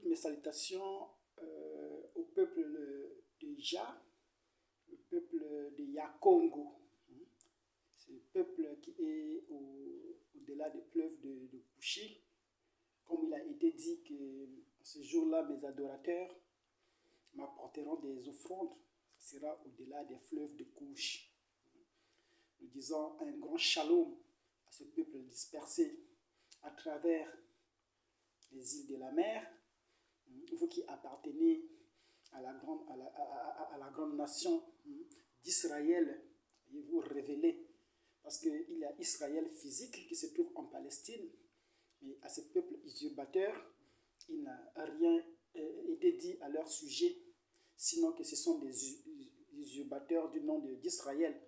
Toutes mes salutations au peuple de Ja, le peuple de Yakongo. C'est le peuple qui est au-delà des fleuves de Kouchi. Comme il a été dit que ce jour-là, mes adorateurs m'apporteront des offrandes. Ce sera au-delà des fleuves de Kouchi. Nous disons un grand shalom à ce peuple dispersé à travers les îles de la mer. Vous qui appartenez à la grande nation d'Israël, vous révélez, parce qu'il y a Israël physique qui se trouve en Palestine, mais à ce peuple usurpateur, il n'a rien été dit à leur sujet, sinon que ce sont des usurpateurs du nom d'Israël.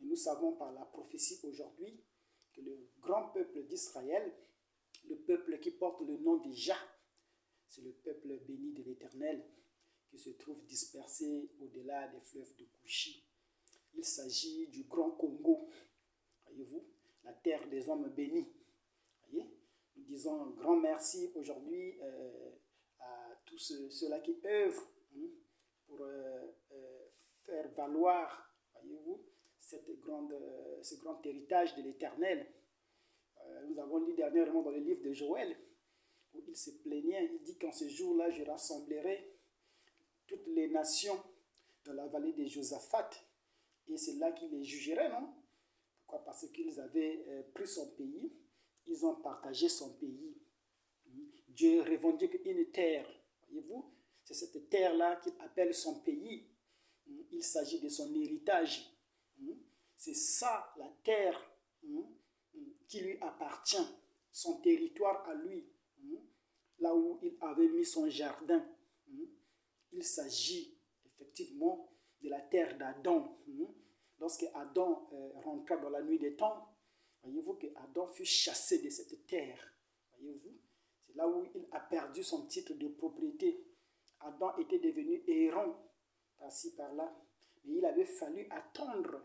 Et nous savons par la prophétie aujourd'hui que le grand peuple d'Israël, le peuple qui porte le nom de Jah, c'est le peuple béni de l'Éternel qui se trouve dispersé au-delà des fleuves de Kouchi. Il s'agit du grand Congo, voyez-vous, la terre des hommes bénis. Voyez? Nous disons un grand merci aujourd'hui à tous ceux-là qui œuvrent pour faire valoir, voyez-vous, ce grand héritage de l'Éternel. Nous avons lu dernièrement dans le livre de Joël, où il se plaignait, il dit qu'en ce jour-là, je rassemblerai toutes les nations dans la vallée de Josaphat, et c'est là qu'il les jugerait, non? Pourquoi? Parce qu'ils avaient pris son pays, ils ont partagé son pays. Dieu revendique une terre, voyez-vous, c'est cette terre-là qu'il appelle son pays. Il s'agit de son héritage. C'est ça, la terre qui lui appartient, son territoire à lui, là où il avait mis son jardin. Il s'agit effectivement de la terre d'Adam. Lorsque Adam rentra dans la nuit des temps, voyez-vous que Adam fut chassé de cette terre. Voyez-vous, c'est là où il a perdu son titre de propriété. Adam était devenu errant par-ci par-là, mais il avait fallu attendre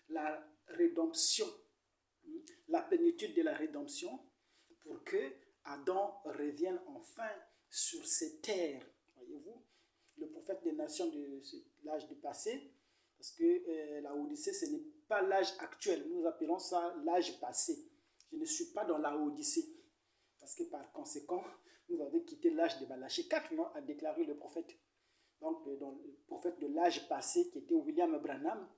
la rédemption, la plénitude de la rédemption, pour que Adam revienne enfin sur ces terres. Voyez-vous, le prophète des nations de l'âge du passé, parce que la Odyssée, ce n'est pas l'âge actuel, nous appelons ça l'âge passé. Je ne suis pas dans la Odyssée, parce que par conséquent, vous avez quitté l'âge de Malachie 4, non, a déclaré le prophète. Donc, dans le prophète de l'âge passé, qui était William Branham,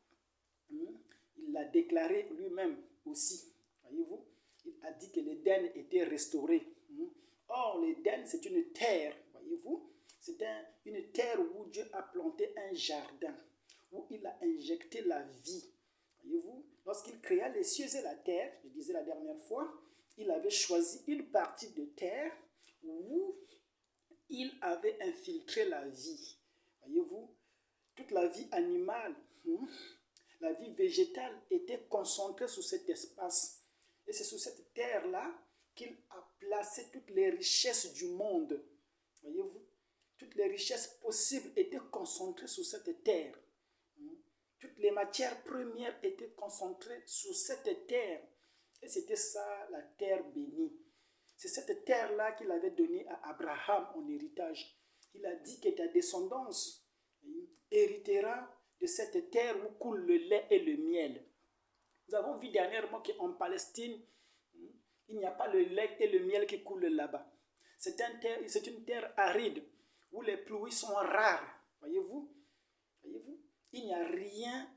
il l'a déclaré lui-même aussi. Voyez-vous, il a dit que l'Éden était restauré. Or, l'Éden, c'est une terre, voyez-vous. C'est une terre où Dieu a planté un jardin, où il a injecté la vie. Voyez-vous, lorsqu'il créa les cieux et la terre, je disais la dernière fois, il avait choisi une partie de terre où il avait infiltré la vie. Voyez-vous, toute la vie animale, la vie végétale était concentrée sur cet espace. Et c'est sur cette terre-là qu'il a placé toutes les richesses du monde. Voyez-vous, toutes les richesses possibles étaient concentrées sur cette terre. Toutes les matières premières étaient concentrées sur cette terre. Et c'était ça, la terre bénie. C'est cette terre-là qu'il avait donnée à Abraham en héritage. Il a dit que ta descendance héritera de cette terre où coule le lait et le miel. Nous avons vu dernièrement qu'en Palestine, il n'y a pas le lait et le miel qui coulent là-bas. C'est une terre aride où les pluies sont rares. Voyez-vous? Voyez-vous? Il n'y a rien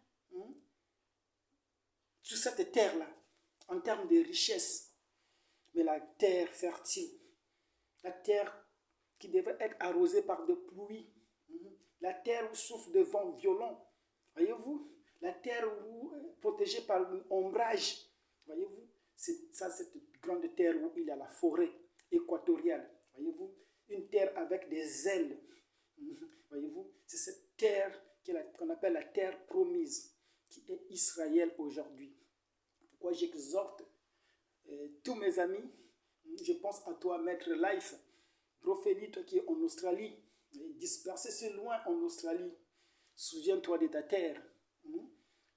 sur cette terre-là en termes de richesse. Mais la terre fertile, la terre qui devrait être arrosée par des pluies, la terre où souffle de vents violents, voyez-vous, la terre où protégée par l'ombrage, voyez-vous, c'est ça, cette grande terre où il y a la forêt équatoriale, voyez-vous, une terre avec des ailes, voyez-vous, c'est cette terre qu'on appelle la terre promise, qui est Israël aujourd'hui. Pourquoi j'exhorte tous mes amis, je pense à toi, Maître Life, prophète qui est en Australie, dispersé si loin en Australie, souviens-toi de ta terre.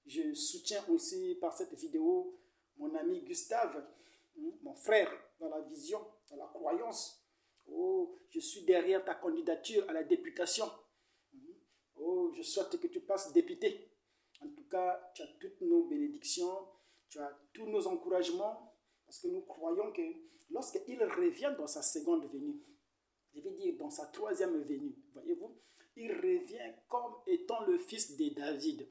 Je soutiens aussi par cette vidéo mon ami Gustave, mon frère dans la vision, dans la croyance Oh, je suis derrière ta candidature à la députation. Oh, je souhaite que tu passes député. En tout cas, tu as toutes nos bénédictions, tu as tous nos encouragements, parce que nous croyons que lorsqu'il revient dans sa seconde venue, je veux dire dans sa troisième venue, voyez-vous, il revient comme étant le fils de David.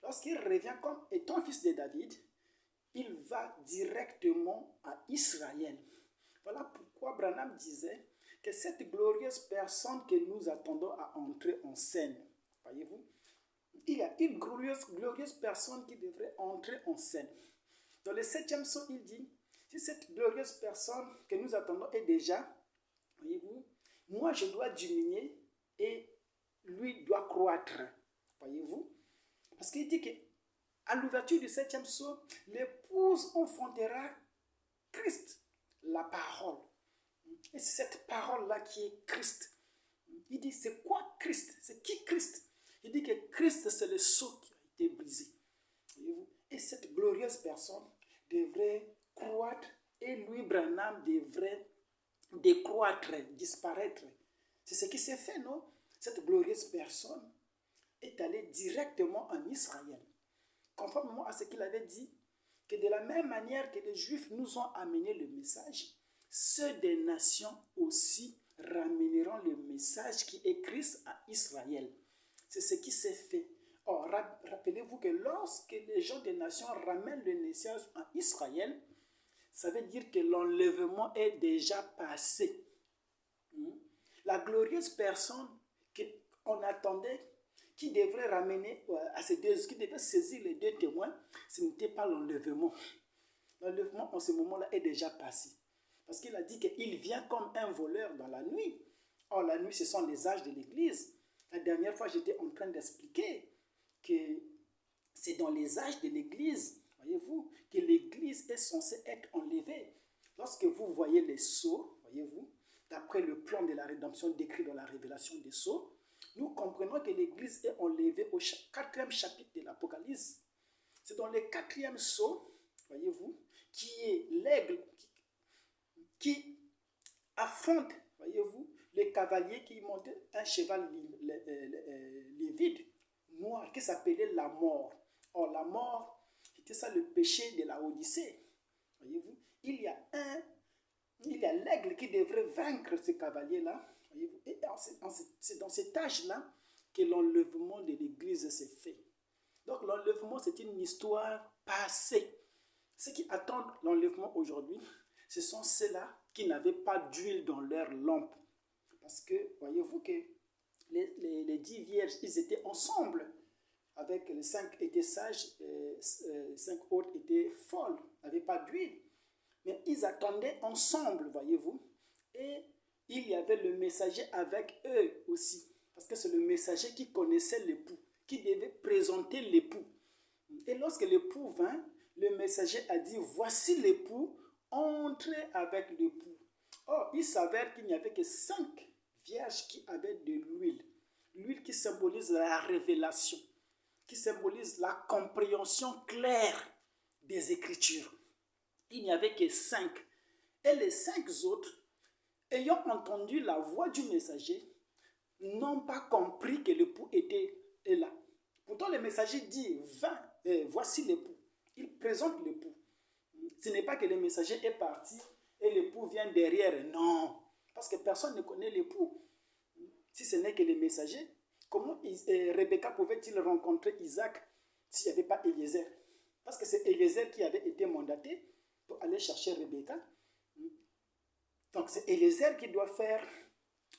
Lorsqu'il revient comme étant fils de David, il va directement à Israël. Voilà pourquoi Branham disait que cette glorieuse personne que nous attendons à entrer en scène, voyez-vous, il y a une glorieuse personne qui devrait entrer en scène. Dans le 7e psaume, il dit, si cette glorieuse personne que nous attendons est déjà, voyez-vous, moi je dois diminuer et lui doit croître. Voyez-vous? Parce qu'il dit qu'à l'ouverture du 7e psaume, l'épouse enfantera Christ, la parole. Et c'est cette parole-là qui est Christ. Il dit, c'est quoi Christ? C'est qui Christ? Il dit que Christ, c'est le sceau qui a été brisé. Voyez-vous? Et cette glorieuse personne devrait croître et lui, Branham, devrait décroître, disparaître. C'est ce qui s'est fait, non? Cette glorieuse personne est allée directement en Israël, conformément à ce qu'il avait dit, que de la même manière que les Juifs nous ont amené le message, ceux des nations aussi ramèneront le message qui est Christ à Israël. C'est ce qui s'est fait. Or, rappelez-vous que lorsque les gens des nations ramènent le message à Israël, ça veut dire que l'enlèvement est déjà passé. La glorieuse personne qu'on attendait, qui devrait ramener à ces deux, qui devait saisir les deux témoins, ce n'était pas l'enlèvement. L'enlèvement en ce moment-là est déjà passé. Parce qu'il a dit qu'il vient comme un voleur dans la nuit. Or, la nuit, ce sont les âges de l'Église. La dernière fois, j'étais en train d'expliquer que c'est dans les âges de l'Église, voyez-vous, que l'Église est censée être enlevée. Lorsque vous voyez les sceaux, voyez-vous, d'après le plan de la rédemption décrit dans la révélation des sceaux, nous comprenons que l'Église est enlevée au 4e chapitre de l'Apocalypse. C'est dans le 4e sceau, voyez-vous, qui est l'aigle qui affronte, voyez-vous, les cavaliers qui montaient un cheval livide, noir, qui s'appelait la mort. Or, la mort, c'était ça le péché de la Odyssée. Voyez-vous, il y a l'aigle qui devrait vaincre ce cavalier-là. Voyez-vous, et c'est dans cet âge-là que l'enlèvement de l'Église s'est fait. Donc, l'enlèvement, c'est une histoire passée. Ceux qui attendent l'enlèvement aujourd'hui, ce sont ceux-là qui n'avaient pas d'huile dans leur lampe. Parce que, voyez-vous que les 10 vierges, ils étaient ensemble. Avec les 5 étaient sages, 5 autres étaient folles, n'avaient pas d'huile. Mais ils attendaient ensemble, voyez-vous. Et il y avait le messager avec eux aussi. Parce que c'est le messager qui connaissait l'époux, qui devait présenter l'époux. Et lorsque l'époux vint, le messager a dit, voici l'époux, entrez avec l'époux. Or, il s'avère qu'il n'y avait que 5 vierges qui avaient de l'huile. L'huile qui symbolise la révélation, qui symbolise la compréhension claire des Écritures. Il n'y avait que 5. Et les 5 autres, ayant entendu la voix du messager, n'ont pas compris que l'époux était là. Pourtant, le messager dit, voici l'époux. Il présente l'époux. Ce n'est pas que le messager est parti et l'époux vient derrière. Non, parce que personne ne connaît l'époux. Si ce n'est que le messager, comment Rebecca pouvait-il rencontrer Isaac s'il n'y avait pas Eliezer? Parce que c'est Eliezer qui avait été mandaté pour aller chercher Rebecca. Donc c'est Eliezer qui doit faire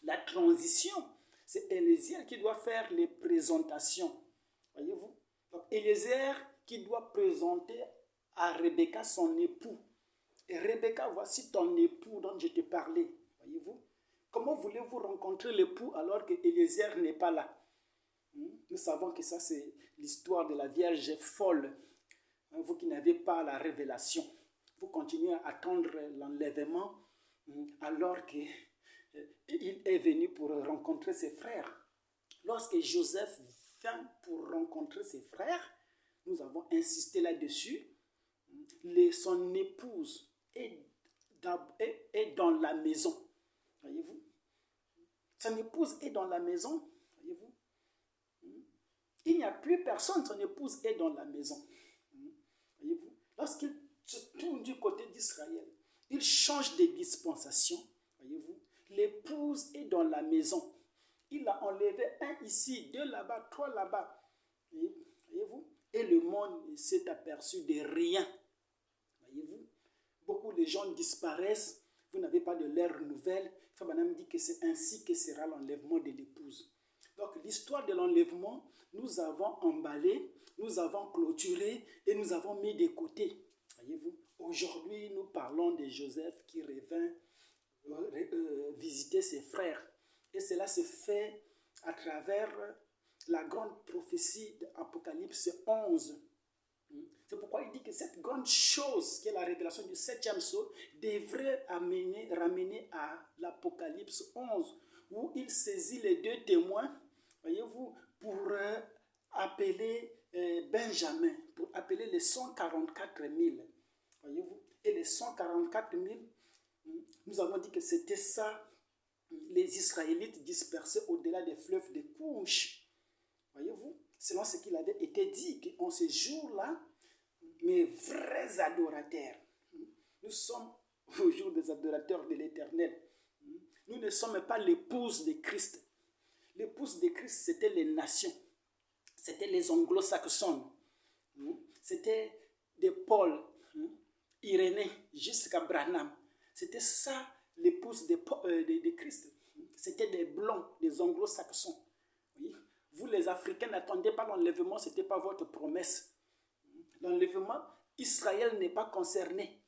la transition. C'est Eliezer qui doit faire les présentations. Voyez-vous? Donc Eliezer qui doit présenter à Rebecca son époux. Et Rebecca, voici ton époux dont je te parlais. Voyez-vous? Comment voulez-vous rencontrer l'époux alors que Eliezer n'est pas là? Nous savons que ça, c'est l'histoire de la Vierge folle. Vous qui n'avez pas la révélation, vous continuez à attendre l'enlèvement alors qu'il est venu pour rencontrer ses frères. Lorsque Joseph vint pour rencontrer ses frères, nous avons insisté là-dessus, son épouse est dans la maison. Voyez-vous? Son épouse est dans la maison, voyez-vous. Il n'y a plus personne, son épouse est dans la maison. Voyez-vous. Lorsqu'il se tourne du côté d'Israël, il change de dispensation, voyez-vous. L'épouse est dans la maison. Il a enlevé un ici, deux là-bas, trois là-bas. Voyez-vous. Et le monde s'est aperçu de rien. Voyez-vous. Beaucoup de gens disparaissent. Vous n'avez pas de leurs nouvelles. Frère Branham dit que c'est ainsi que sera l'enlèvement de l'épouse. Donc l'histoire de l'enlèvement, nous avons emballé, nous avons clôturé et nous avons mis de côté. Voyez-vous. Aujourd'hui, nous parlons de Joseph qui revint visiter ses frères. Et cela se fait à travers la grande prophétie d'Apocalypse 11. C'est pourquoi il dit que cette grande chose, qui est la révélation du 7e sceau, devrait ramener à l'Apocalypse 11, où il saisit les deux témoins, voyez-vous, pour appeler Benjamin, pour appeler les 144 000. Voyez-vous, et les 144 000, nous avons dit que c'était ça, les Israélites dispersés au-delà des fleuves de Couche. Voyez-vous, selon ce qu'il avait été dit, qu'en ces jours-là, mes vrais adorateurs, nous sommes au jour des adorateurs de l'Éternel. Nous ne sommes pas l'épouse de Christ. L'épouse de Christ, c'était les nations. C'était les anglo-saxons. C'était de Paul, Irénée, jusqu'à Branham. C'était ça, l'épouse de Christ. C'était des blancs, des anglo-saxons. Oui. Vous, les Africains, n'attendez pas l'enlèvement, ce n'était pas votre promesse. L'enlèvement, Israël n'est pas concerné.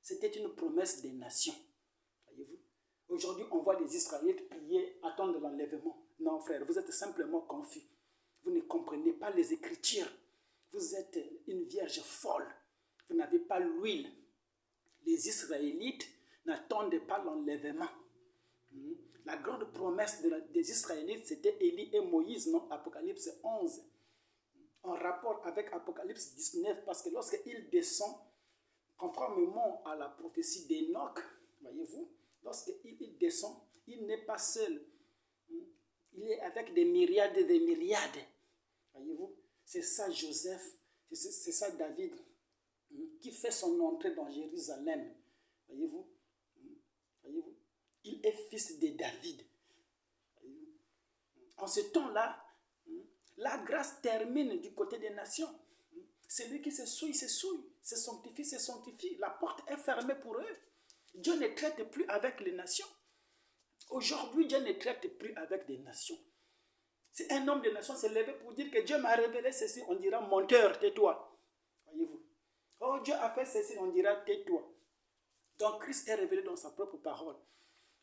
C'était une promesse des nations. Voyez-vous? Aujourd'hui, on voit les Israélites prier, attendre l'enlèvement. Non, frère, vous êtes simplement confus. Vous ne comprenez pas les Écritures. Vous êtes une vierge folle. Vous n'avez pas l'huile. Les Israélites n'attendent pas l'enlèvement. La grande promesse des Israélites, c'était Élie et Moïse, non? Apocalypse 11. En rapport avec Apocalypse 19, parce que lorsqu'il descend, conformément à la prophétie d'Enoch, voyez-vous, lorsqu'il descend, il n'est pas seul. Il est avec des myriades et des myriades. Voyez-vous, c'est ça Joseph, c'est ça David, qui fait son entrée dans Jérusalem. Voyez-vous, il est fils de David. En ce temps-là, la grâce termine du côté des nations. Celui qui se souille, se sanctifie. La porte est fermée pour eux. Dieu ne traite plus avec les nations. Aujourd'hui, Dieu ne traite plus avec des nations. Si un homme de nation s'est levé pour dire que Dieu m'a révélé ceci, on dira menteur, tais-toi. Voyez-vous. Oh, Dieu a fait ceci, on dira tais-toi. Donc Christ est révélé dans sa propre parole.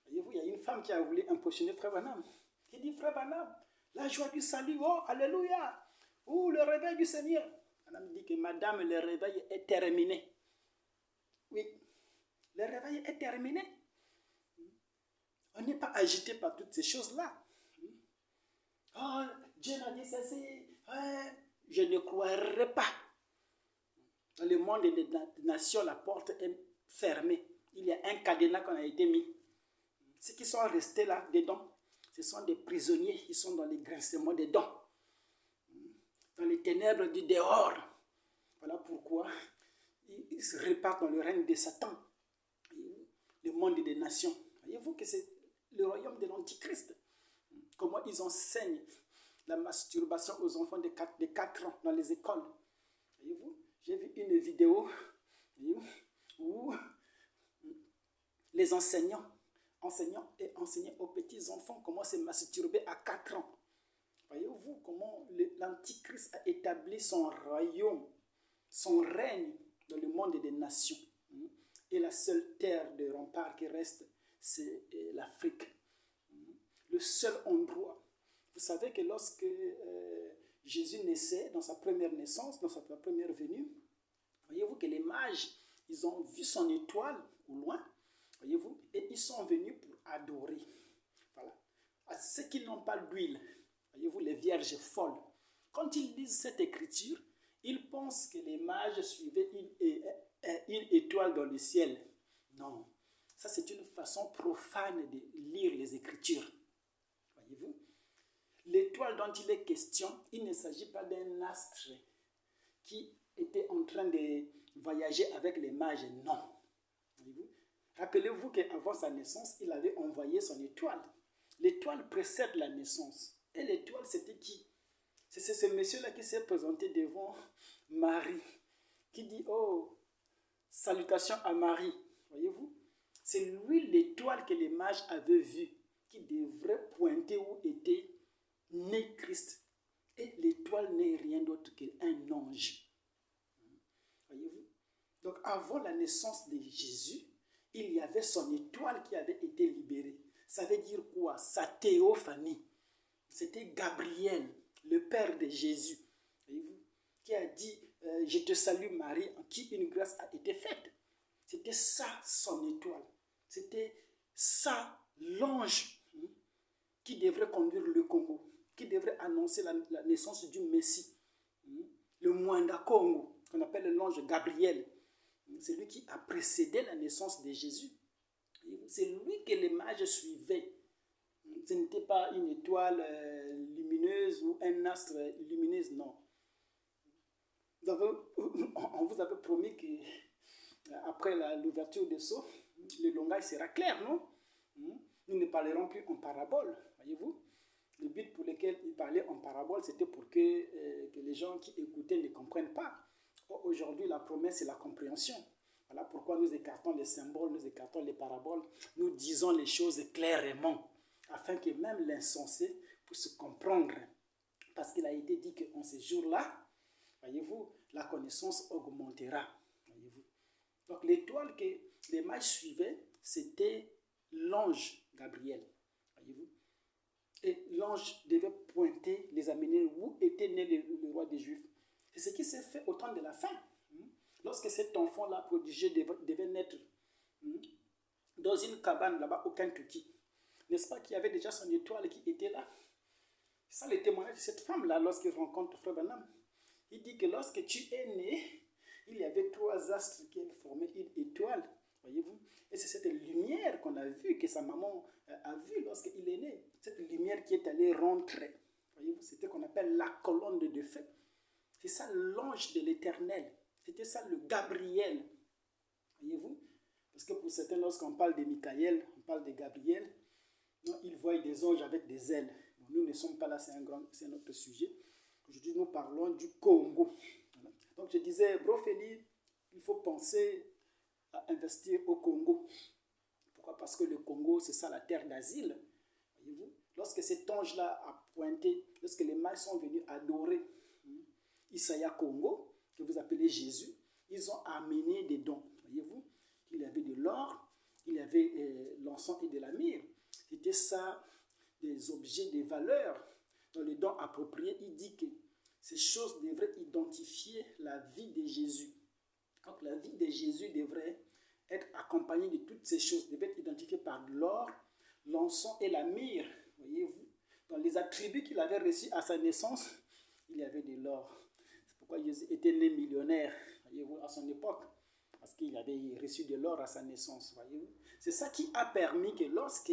Voyez-vous, il y a une femme qui a voulu impressionner Frère Branham. Qui dit, Frère Branham, la joie du salut, oh, alléluia. Ou le réveil du Seigneur. Madame dit que madame, le réveil est terminé. Oui, le réveil est terminé. On n'est pas agité par toutes ces choses-là. Oh, Dieu m'a dit ceci. Je ne croirais pas. Dans le monde des nations, la porte est fermée. Il y a un cadenas qu'on a été mis. Ceux qui sont restés là dedans, ce sont des prisonniers. Ils sont dans les grincements des dents. Dans les ténèbres du dehors. Voilà pourquoi ils se répartent dans le règne de Satan. Le monde des nations. Voyez-vous que c'est le royaume de l'Antichrist. Comment ils enseignent la masturbation aux enfants de 4 ans dans les écoles. Voyez-vous, j'ai vu une vidéo où les enseignants enseignaient aux petits enfants comment se masturber à 4 ans. Voyez-vous comment l'Antichrist a établi son royaume, son règne dans le monde des nations. Et la seule terre de rempart qui reste, c'est l'Afrique. Le seul endroit. Vous savez que lorsque Jésus naissait, dans sa première naissance, dans sa première venue, voyez-vous que les mages, ils ont vu son étoile au loin, voyez-vous, et ils sont venus pour adorer. Voilà. À ceux qui n'ont pas d'huile, voyez-vous, les vierges folles, quand ils lisent cette écriture, ils pensent que les mages suivaient une étoile dans le ciel. Non, ça c'est une façon profane de lire les Écritures. Voyez-vous? L'étoile dont il est question, il ne s'agit pas d'un astre qui était en train de voyager avec les mages, non. Voyez-vous? Rappelez-vous qu'avant sa naissance, il avait envoyé son étoile. L'étoile précède la naissance. Et l'étoile, c'était qui? C'est ce monsieur-là qui s'est présenté devant Marie, qui dit, oh, salutations à Marie. Voyez-vous? C'est lui l'étoile que les mages avaient vue, qui devrait pointer où était né Christ. Et l'étoile n'est rien d'autre qu'un ange. Voyez-vous? Donc avant la naissance de Jésus, il y avait son étoile qui avait été libérée. Ça veut dire quoi? Sa théophanie. C'était Gabriel, le père de Jésus. Voyez-vous? Qui a dit, je te salue Marie, en qui une grâce a été faite. C'était ça son étoile. C'était ça l'ange qui devrait conduire le Congo, qui devrait annoncer la naissance du Messie. Le Mwanda Congo, qu'on appelle l'ange Gabriel. C'est lui qui a précédé la naissance de Jésus. C'est lui que les mages suivaient. Ce n'était pas une étoile lumineuse ou un astre lumineux, non. On vous avait promis qu'après l'ouverture des sceaux, le langage sera clair, non? Nous ne parlerons plus en parabole, voyez-vous? Le but pour lequel il parlait en parabole, c'était pour que les gens qui écoutaient ne comprennent pas. Aujourd'hui, la promesse, c'est la compréhension. Voilà pourquoi nous écartons les symboles, nous écartons les paraboles, nous disons les choses clairement, afin que même l'insensé puisse comprendre. Parce qu'il a été dit qu'en ces jours-là, voyez-vous, la connaissance augmentera. Voyez-vous. Donc l'étoile que les mages suivaient, c'était l'ange Gabriel. Voyez-vous. Et l'ange devait pointer, les amener où était né le roi des Juifs. C'est ce qui s'est fait au temps de la fin. Lorsque cet enfant-là prodigieux devait naître dans une cabane là-bas au Kentucky, n'est-ce pas qu'il y avait déjà son étoile qui était là? Ça, le témoignage de cette femme-là, lorsqu'il rencontre Frère Branham, il dit que lorsque tu es né, il y avait 3 astres qui formaient une étoile, voyez-vous. Et c'est cette lumière qu'on a vue, que sa maman a vue lorsqu'il est né. Cette lumière qui est allée rentrer, voyez-vous, c'était ce qu'on appelle la colonne de feu. C'est ça l'ange de l'Éternel. C'était ça le Gabriel. Voyez-vous? Parce que pour certains, lorsqu'on parle de Michael, on parle de Gabriel, non, ils voient des anges avec des ailes. Bon, nous ne sommes pas là, c'est un autre sujet. Aujourd'hui, nous parlons du Congo. Voilà. Donc, je disais, Brofeli, il faut penser à investir au Congo. Pourquoi? Parce que le Congo, c'est ça la terre d'asile. Voyez-vous? Lorsque cet ange-là a pointé, lorsque les mages sont venus adorer Isaiah Congo, que vous appelez Jésus, ils ont amené des dons. Voyez-vous? Il y avait de l'or, il y avait l'encens et de la myrrhe. C'était ça, des objets, des valeurs. Dans les dons appropriés, il dit que ces choses devraient identifier la vie de Jésus. Donc la vie de Jésus devrait être accompagnée de toutes ces choses, devrait être identifiée par l'or, l'encens et la myrrhe. Voyez-vous? Dans les attributs qu'il avait reçus à sa naissance, il y avait de l'or. C'est pourquoi Jésus était né millionnaire, voyez-vous, à son époque. Parce qu'il avait reçu de l'or à sa naissance, voyez-vous. C'est ça qui a permis que lorsque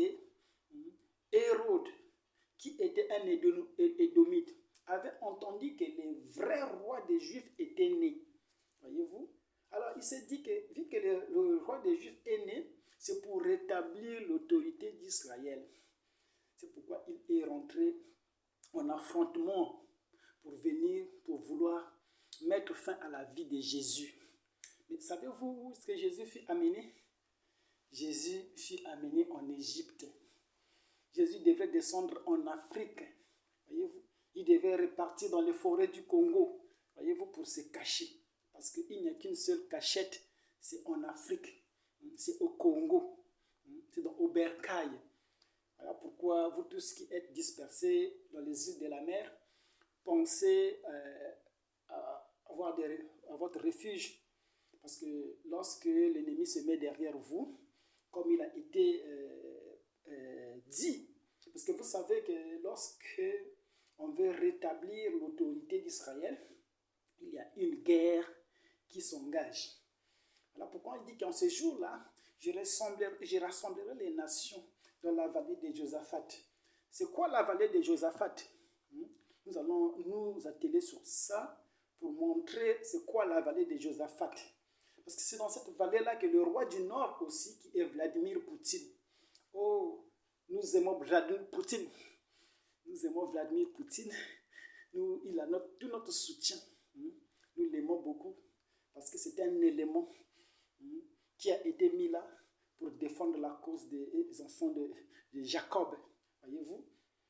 Hérode, qui était un édomite, avait entendu que les vrais rois des Juifs étaient nés, voyez-vous. Alors il s'est dit que, vu que le roi des Juifs est né, c'est pour rétablir l'autorité d'Israël. C'est pourquoi il est rentré en affrontement pour vouloir mettre fin à la vie de Jésus. Mais savez-vous où est-ce que Jésus fut amené? Jésus fut amené en Égypte. Jésus devait descendre en Afrique. Voyez-vous? Il devait repartir dans les forêts du Congo. Voyez-vous, pour se cacher. Parce qu'il n'y a qu'une seule cachette. C'est en Afrique. C'est au Congo. C'est dans Obercaille. Voilà pourquoi vous tous qui êtes dispersés dans les îles de la mer, pensez à votre refuge. Parce que lorsque l'ennemi se met derrière vous, comme il a été dit, parce que vous savez que lorsque on veut rétablir l'autorité d'Israël, il y a une guerre qui s'engage. Voilà pourquoi il dit qu'en ce jour-là, je rassemblerai les nations dans la vallée de Josaphat. C'est quoi la vallée de Josaphat? Nous allons nous atteler sur ça pour montrer c'est quoi la vallée de Josaphat. Parce que c'est dans cette vallée-là que le roi du Nord aussi, qui est Vladimir Poutine. Oh, nous aimons Vladimir Poutine. Nous aimons Vladimir Poutine. Il a tout notre soutien. Nous l'aimons beaucoup parce que c'est un élément qui a été mis là pour défendre la cause des enfants de Jacob. Voyez-vous,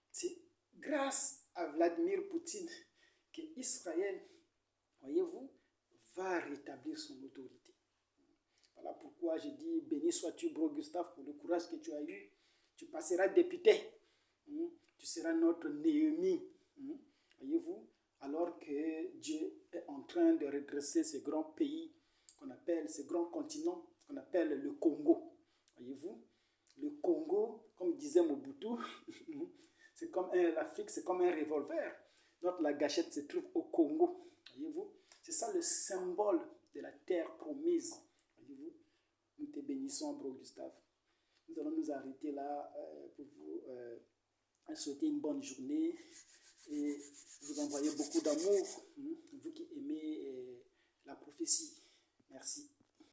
c'est grâce à Vladimir Poutine que Israël, voyez-vous, va rétablir son autorité. Voilà pourquoi j'ai dit, béni sois-tu, bro Gustave, pour le courage que tu as eu. Tu passeras député. Tu seras notre Néhémie. Voyez-vous, alors que Dieu est en train de redresser ce grand pays qu'on appelle, ce grand continent qu'on appelle le Congo. Voyez-vous, le Congo, comme disait Mobutu, c'est comme l'Afrique, c'est comme un revolver. La gâchette se trouve au Congo. Voyez-vous, c'est ça le symbole de la terre promise. Voyez-vous, nous te bénissons, bro Gustave. Nous allons nous arrêter là pour vous souhaiter une bonne journée et vous envoyer beaucoup d'amour, vous qui aimez la prophétie. Merci.